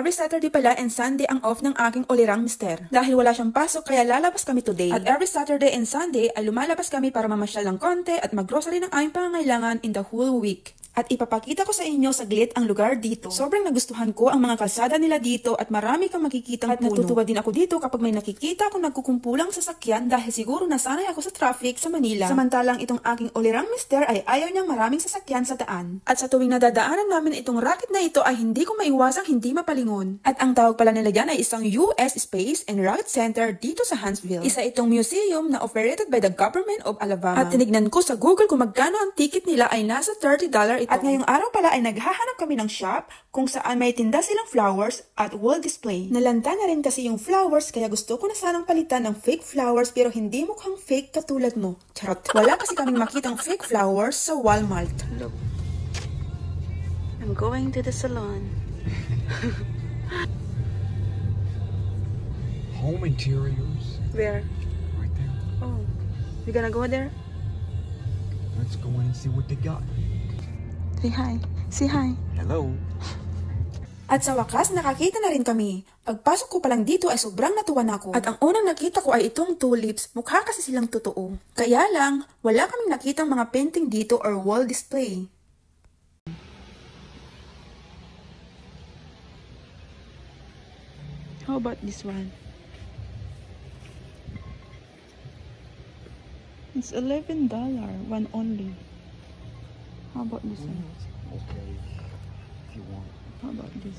every Saturday pala and Sunday ang off ng aking olirang mister. Dahil wala siyang pasok kaya lalabas kami today. At every Saturday and Sunday ay lumalabas kami para mamasyal ng konti at mag-grocery ng aming pangangailangan in the whole week. At ipapakita ko sa inyo saglit ang lugar dito. Sobrang nagustuhan ko ang mga kalsada nila dito at marami kang makikitang puno. At natutuwa din ako dito kapag may nakikita akong nagkukumpulang sasakyan dahil siguro nasanay ako sa traffic sa Manila. Samantalang itong aking olirang mister ay ayaw niyang maraming sasakyan sa daan. At sa tuwing nadadaanan namin itong racket na ito ay hindi ko maiwasang hindi mapalingon. At ang tawag pala nila dyan ay isang US Space and Rocket Center dito sa Huntsville. Isa itong museum na operated by the government of Alabama. At tinignan ko sa Google kung magkano ang ticket nila ay nasa $30 ito. At ngayong araw pala ay naghahanap kami ng shop kung saan may tinda silang flowers at wall display. Nalanta na rin kasi yung flowers kaya gusto ko na sanang palitan ng fake flowers pero hindi mukhang fake katulad mo. Charot. Wala kasi kaming makitang fake flowers sa Walmart. Look. I'm going to the salon. Home interiors. Where? Right there. Oh. You gonna go there? Let's go in and see what they got. Say hi. Say hi. Hello. At sa wakas, nakakita na rin kami. Pagpasok ko pa lang dito ay sobrang natuwa na ako. At ang unang nakita ko ay itong tulips. Mukha kasi silang totoo. Kaya lang, wala kaming nakitang mga painting dito or wall display. How about this one? It's $11, one only. How about this one? Okay. If you want. How about this?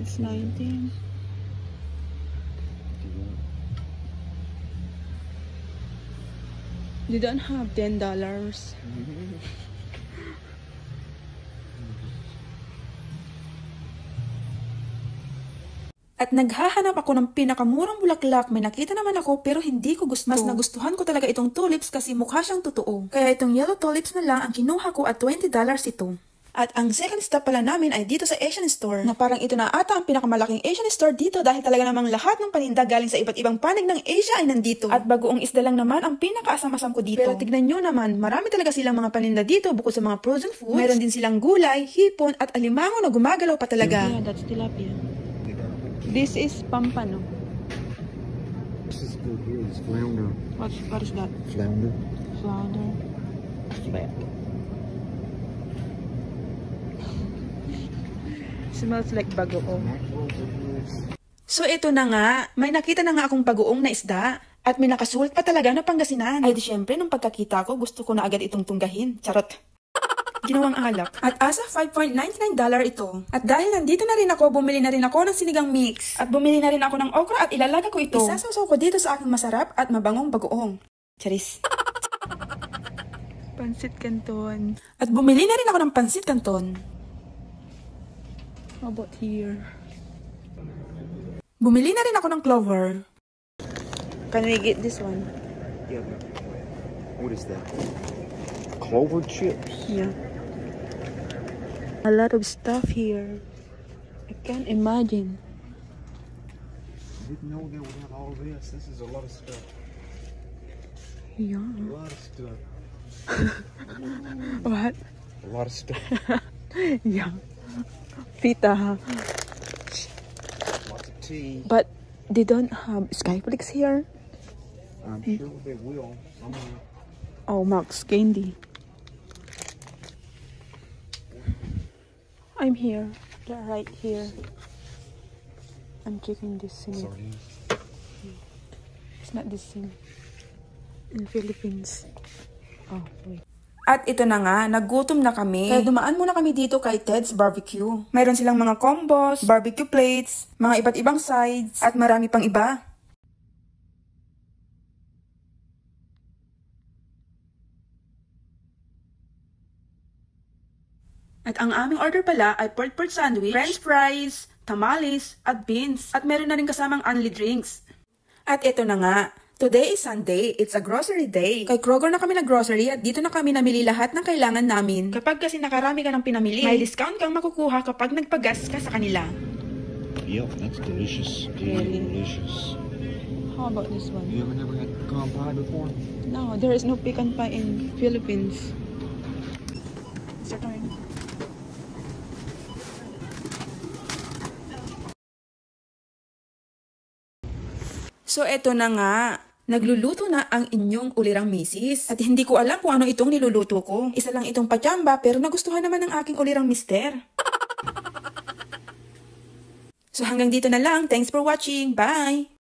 It's 19. If you want. You don't have $10. At naghahanap ako ng pinakamurang bulaklak. May nakita naman ako pero hindi ko gusto. Mas nagustuhan ko talaga itong tulips kasi mukha siyang totoo. Kaya itong yellow tulips na lang ang kinuha ko at $20 ito. At ang second stop pala namin ay dito sa Asian Store na parang ito na ata ang pinakamalaking Asian Store dito dahil talaga namang lahat ng paninda galing sa iba't ibang panig ng Asia ay nandito. At bagoong isda lang naman ang pinakaasam-asam ko dito. Pero tignan nyo naman, marami talaga silang mga paninda dito bukod sa mga frozen foods. Meron din silang gulay, hipon at alimango na gumagalaw pa talaga. Yeah, that's tilapia. This is pampano. This is good here. It's flounder. What is that? Flounder. Flounder. Flat. Smells like bagoong. So ito na nga, may nakita na nga akong bagoong na isda. At may nakasulat pa talaga na Pangasinan. Ay di syempre, nung pagkakita ko, gusto ko na agad itong tunggahin. Charot. Ginawang alak. At asa $5.99 ito. At dahil nandito na rin ako, bumili na rin ako ng sinigang mix. At bumili na rin ako ng okra at ilalaga ko ito. Isasaw ko dito sa aking masarap at mabangong bagoong. Charis. Pansit Canton. At bumili na rin ako ng pansit canton. How about here? Bumili na rin ako ng clover. Can we get this one? Yeah. What is that? Clover chips. Yeah. A lot of stuff here. I can't imagine. I didn't know they would have all this. This is a lot of stuff. Yeah. A lot of stuff. What? A lot of stuff. Yeah. Pita. Lots of tea. But they don't have Skyflix here. I'm sure they will somewhere. Oh, Max Candy. I'm here. They're right here. I'm checking this scene. Sardines. It's not this scene. In Philippines. Oh, wait. At ito na nga, nagutom na kami. Kaya dumaan muna kami dito kay Ted's Barbecue. Mayroon silang mga combos, barbecue plates, mga iba't ibang sides, at marami pang iba. At ang aming order pala ay pork sandwich, french fries, tamales, at beans. At meron na rin kasamang only drinks. At ito na nga, today is Sunday, it's a grocery day. Kay Kroger na kami nag-grocery at dito na kami namili lahat ng kailangan namin. Kapag kasi nakarami ka ng pinamili, may discount kang makukuha kapag nagpagas ka sa kanila. Yep, that's delicious. Really? Delicious. How about this one? You ever never had pecan pie before? No, there is no pecan pie in Philippines. It's your turn. So eto na nga, nagluluto na ang inyong ulirang misis. At hindi ko alam kung ano itong niluluto ko. Isa lang itong pachamba pero nagustuhan naman ng aking ulirang mister. So hanggang dito na lang. Thanks for watching. Bye!